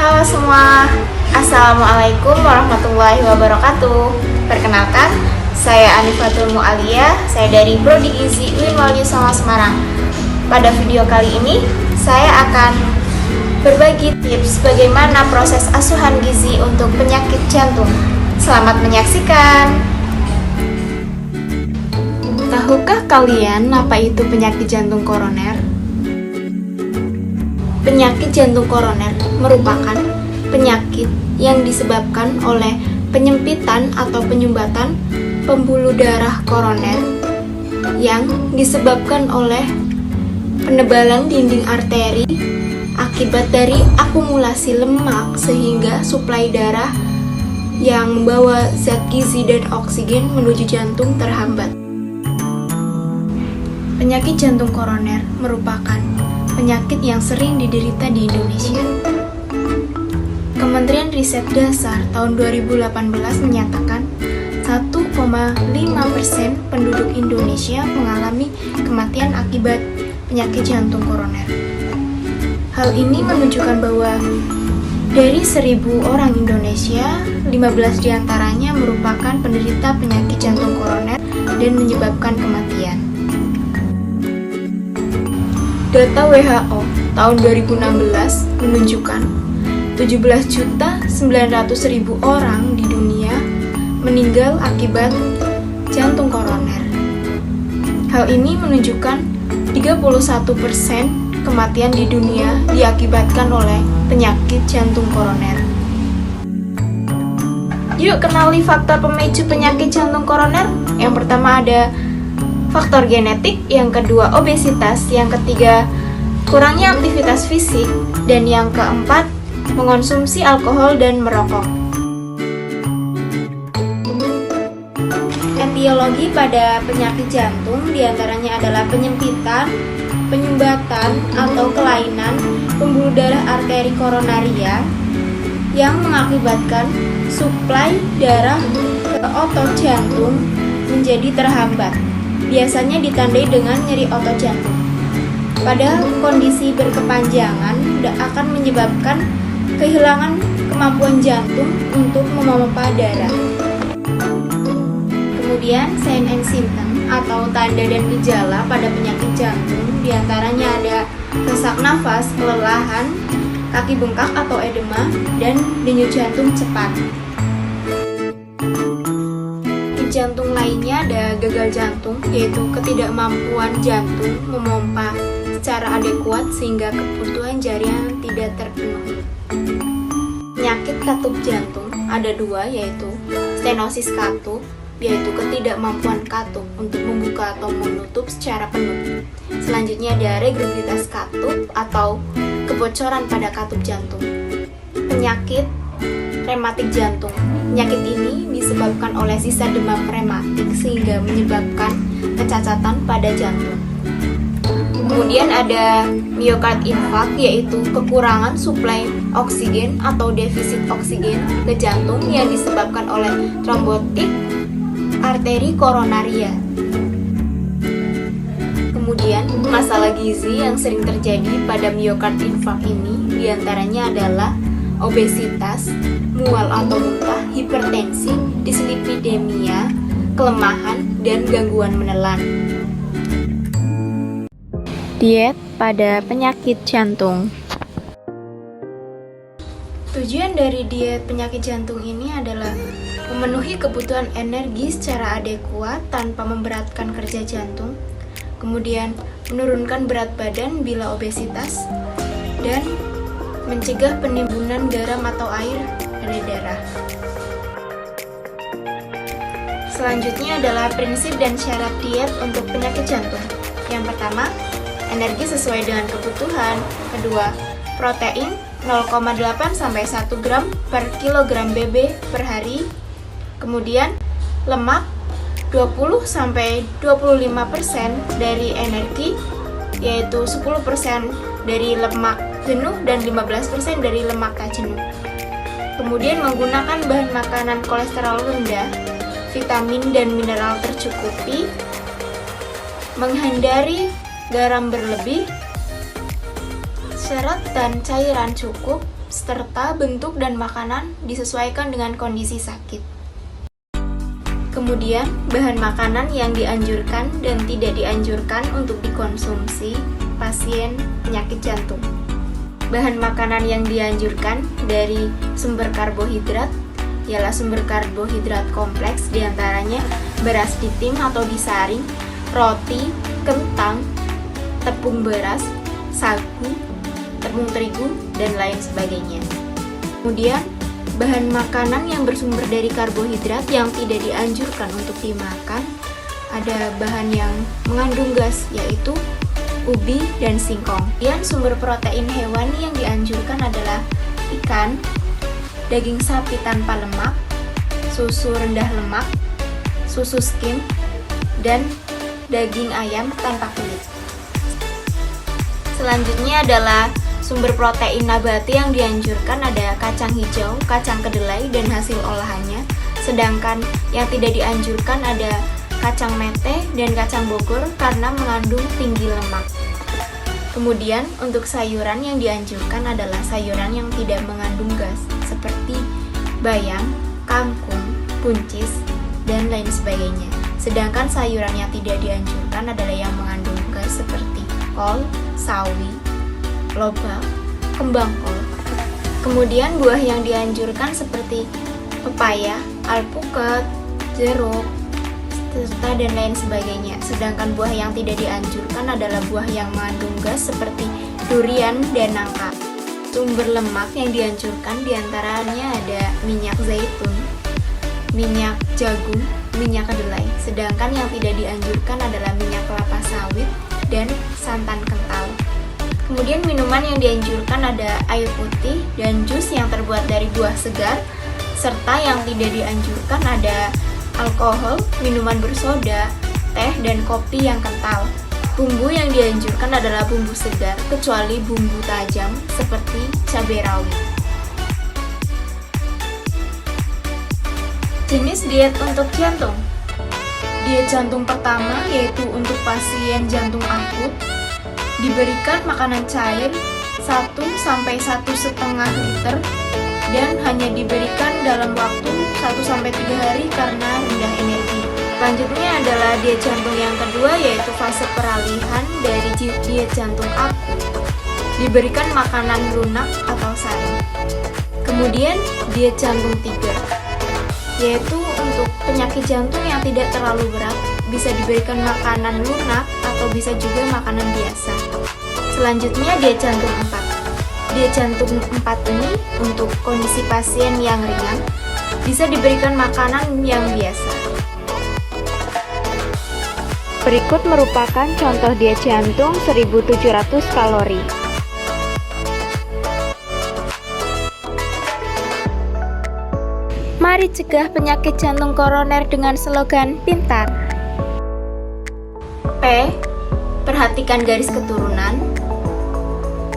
Halo semua, Assalamualaikum warahmatullahi wabarakatuh. Perkenalkan, saya Anifatul Mu'aliyah, saya dari Prodi Gizi UIN Waluyo Songo Semarang. Pada video kali ini, saya akan berbagi tips bagaimana proses asuhan gizi untuk penyakit jantung. Selamat menyaksikan. Tahukah kalian apa itu penyakit jantung koroner? Penyakit jantung koroner merupakan penyakit yang disebabkan oleh penyempitan atau penyumbatan pembuluh darah koroner yang disebabkan oleh penebalan dinding arteri akibat dari akumulasi lemak sehingga suplai darah yang membawa zat gizi dan oksigen menuju jantung terhambat. Penyakit jantung koroner merupakan penyakit yang sering diderita di Indonesia. Kementerian Riset Dasar tahun 2018 menyatakan 1,5% penduduk Indonesia mengalami kematian akibat penyakit jantung koroner. Hal ini menunjukkan bahwa dari 1.000 orang Indonesia, 15 diantaranya merupakan penderita penyakit jantung koroner dan menyebabkan kematian. Data WHO tahun 2016 menunjukkan 17.900.000 orang di dunia meninggal akibat jantung koroner. Hal ini menunjukkan 31% kematian di dunia diakibatkan oleh penyakit jantung koroner. Yuk kenali faktor pemicu penyakit jantung koroner. Yang pertama ada faktor genetik, yang kedua obesitas, yang ketiga kurangnya aktivitas fisik, dan yang keempat mengonsumsi alkohol dan merokok. Etiologi pada penyakit jantung diantaranya adalah penyempitan, penyumbatan atau kelainan pembuluh darah arteri koronaria yang mengakibatkan suplai darah ke otot jantung menjadi terhambat. Biasanya ditandai dengan nyeri otot jantung. Pada kondisi berkepanjangan akan menyebabkan kehilangan kemampuan jantung untuk memompa darah. Kemudian sign and symptom atau tanda dan gejala pada penyakit jantung diantaranya ada sesak nafas, kelelahan, kaki bengkak atau edema, dan denyut jantung cepat. Jantung lainnya ada gagal jantung, yaitu ketidakmampuan jantung memompa secara adekuat sehingga kebutuhan jaringan tidak terpenuhi. Penyakit katup jantung ada dua, yaitu stenosis katup, yaitu ketidakmampuan katup untuk membuka atau menutup secara penuh. Selanjutnya ada rigiditas katup atau kebocoran pada katup jantung. Penyakit rematik jantung. Penyakit ini disebabkan oleh sisa demam rematik sehingga menyebabkan kecacatan pada jantung. Kemudian ada myocard infarct, yaitu kekurangan suplai oksigen atau defisit oksigen ke jantung yang disebabkan oleh trombotik arteri koronaria. Kemudian masalah gizi yang sering terjadi pada myocard infarct ini diantaranya adalah obesitas, mual atau muntah, hipertensi, dislipidemia, kelemahan, dan gangguan menelan. Diet pada penyakit jantung. Tujuan dari diet penyakit jantung ini adalah memenuhi kebutuhan energi secara adekuat tanpa memberatkan kerja jantung, kemudian menurunkan berat badan bila obesitas, dan mencegah penimbunan garam atau air pada darah. Selanjutnya adalah prinsip dan syarat diet untuk penyakit jantung. Yang pertama, energi sesuai dengan kebutuhan. Kedua, protein 0,8 sampai 1 gram per kilogram BB per hari. Kemudian, lemak 20 sampai 25% dari energi, yaitu 10% dari lemak jenuh dan 15% dari lemak tak jenuh. Kemudian menggunakan bahan makanan kolesterol rendah, vitamin dan mineral tercukupi, menghindari garam berlebih, serat dan cairan cukup, serta bentuk dan makanan disesuaikan dengan kondisi sakit. Kemudian, bahan makanan yang dianjurkan dan tidak dianjurkan untuk dikonsumsi pasien penyakit jantung. Bahan makanan yang dianjurkan dari sumber karbohidrat ialah sumber karbohidrat kompleks, diantaranya beras ditim atau disaring, roti, kentang, tepung beras, sagu, tepung terigu, dan lain sebagainya. Kemudian, bahan makanan yang bersumber dari karbohidrat yang tidak dianjurkan untuk dimakan ada bahan yang mengandung gas, yaitu ubi dan singkong. Kemudian sumber protein hewani yang dianjurkan adalah ikan, daging sapi tanpa lemak, susu rendah lemak, susu skim, dan daging ayam tanpa kulit. Selanjutnya adalah sumber protein nabati yang dianjurkan ada kacang hijau, kacang kedelai, dan hasil olahannya. Sedangkan yang tidak dianjurkan ada kacang mete dan kacang bogor karena mengandung tinggi lemak. Kemudian untuk sayuran yang dianjurkan adalah sayuran yang tidak mengandung gas seperti bayam, kangkung, buncis, dan lain sebagainya. Sedangkan sayuran yang tidak dianjurkan adalah yang mengandung gas seperti kol, sawi, lobak, kembang kol. Kemudian buah yang dianjurkan seperti pepaya, alpukat, jeruk, serta dan lain sebagainya. Sedangkan buah yang tidak dianjurkan adalah buah yang mengandung gas seperti durian dan nangka. Sumber lemak yang dianjurkan diantaranya ada minyak zaitun, minyak jagung, minyak kedelai. Sedangkan yang tidak dianjurkan adalah minyak kelapa sawit dan santan kental. Kemudian minuman yang dianjurkan ada air putih dan jus yang terbuat dari buah segar, serta yang tidak dianjurkan ada alkohol, minuman bersoda, teh, dan kopi yang kental. Bumbu yang dianjurkan adalah bumbu segar, kecuali bumbu tajam seperti cabai rawit. Jenis diet untuk jantung. Diet jantung pertama yaitu untuk pasien jantung akut, diberikan makanan cair 1-1,5 liter dan hanya diberikan dalam waktu 1-3 hari karena rendah energi. Selanjutnya adalah diet jantung yang kedua yaitu fase peralihan dari diet jantung akut, diberikan makanan lunak atau saring. Kemudian diet jantung 3 yaitu untuk penyakit jantung yang tidak terlalu berat, bisa diberikan makanan lunak atau bisa juga makanan biasa. Selanjutnya diet jantung 4. Diet jantung 4 ini untuk kondisi pasien yang ringan, bisa diberikan makanan yang biasa. Berikut merupakan contoh diet jantung 1700 kalori. Mari cegah penyakit jantung koroner dengan slogan pintar. P. Perhatikan garis keturunan.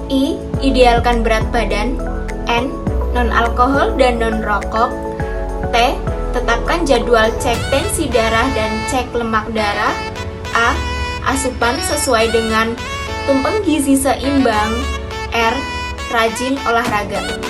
I. Idealkan berat badan. N. Non-alkohol dan non-rokok. T. Tetapkan jadwal cek tensi darah dan cek lemak darah. A. Asupan sesuai dengan tumpeng gizi seimbang. R. Rajin olahraga.